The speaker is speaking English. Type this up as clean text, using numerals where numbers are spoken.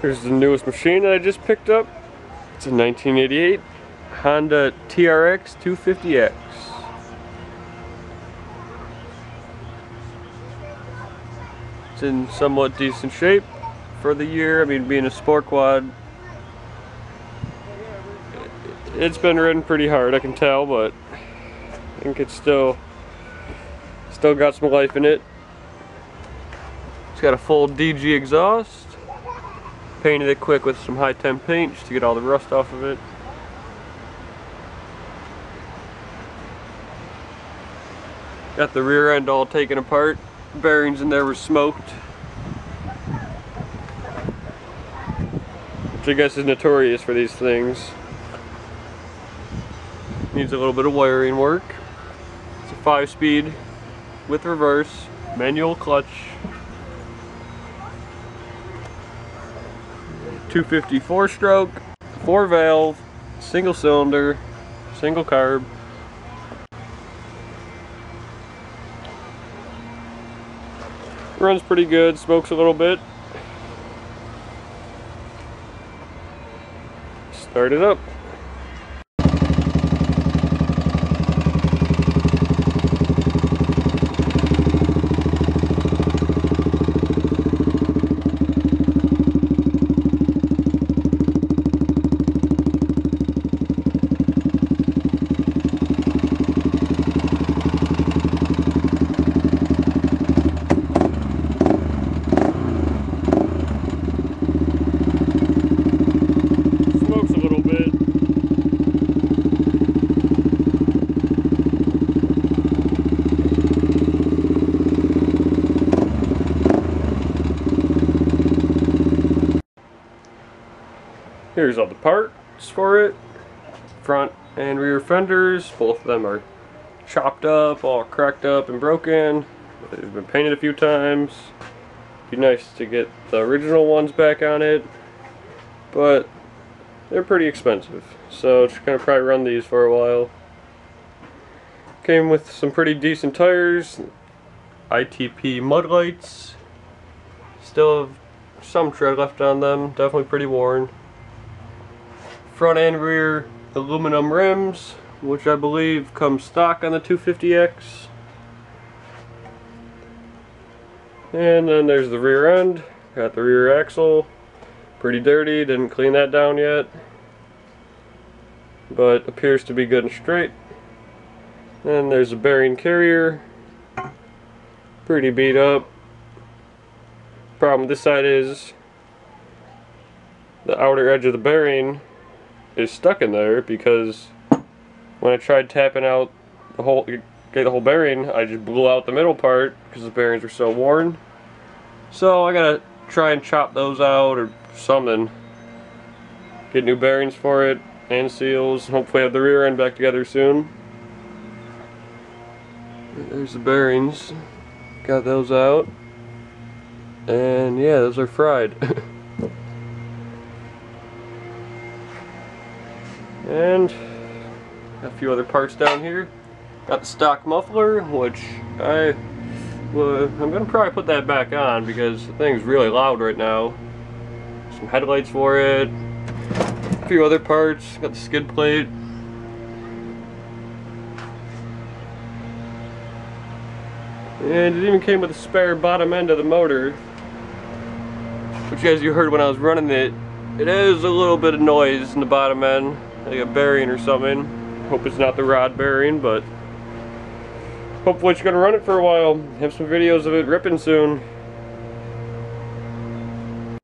Here's the newest machine that I just picked up. It's a 1988 Honda TRX250x. It's in somewhat decent shape for the year. I mean, being a sport quad, it's been ridden pretty hard, I can tell, but I think it's still got some life in it. It's got a full DG exhaust. Painted it quick with some high temp paint just to get all the rust off of it. Got the rear end all taken apart. Bearings in there were smoked, which I guess is notorious for these things. Needs a little bit of wiring work. It's a 5-speed with reverse, manual clutch. 250 4-stroke, 4-valve, single cylinder, single carb. Runs pretty good, smokes a little bit. Start it up. Here's all the parts for it. Front and rear fenders, both of them are chopped up, all cracked up and broken. They've been painted a few times. Be nice to get the original ones back on it, but they're pretty expensive, so just gonna probably run these for a while. Came with some pretty decent tires, ITP mud lights. Still have some tread left on them, definitely pretty worn. Front and rear aluminum rims, which I believe come stock on the 250X. And then there's the rear end. Got the rear axle. Pretty dirty, didn't clean that down yet, but appears to be good and straight. Then there's a bearing carrier. Pretty beat up. Problem with this side is the outer edge of the bearing is stuck in there, because when I tried tapping out the whole bearing, I just blew out the middle part because the bearings were so worn. So I gotta try and chop those out or something. Get new bearings for it and seals. Hopefully have the rear end back together soon. There's the bearings. Got those out. And yeah, those are fried. And a few other parts down here. Got the stock muffler, which I'm gonna probably put that back on because the thing's really loud right now. Some headlights for it. A few other parts. Got the skid plate. And it even came with a spare bottom end of the motor, which, as you heard when I was running it, it is a little bit of noise in the bottom end. Like a bearing or something. Hope it's not the rod bearing, but hopefully it's gonna run it for a while. Have some videos of it ripping soon.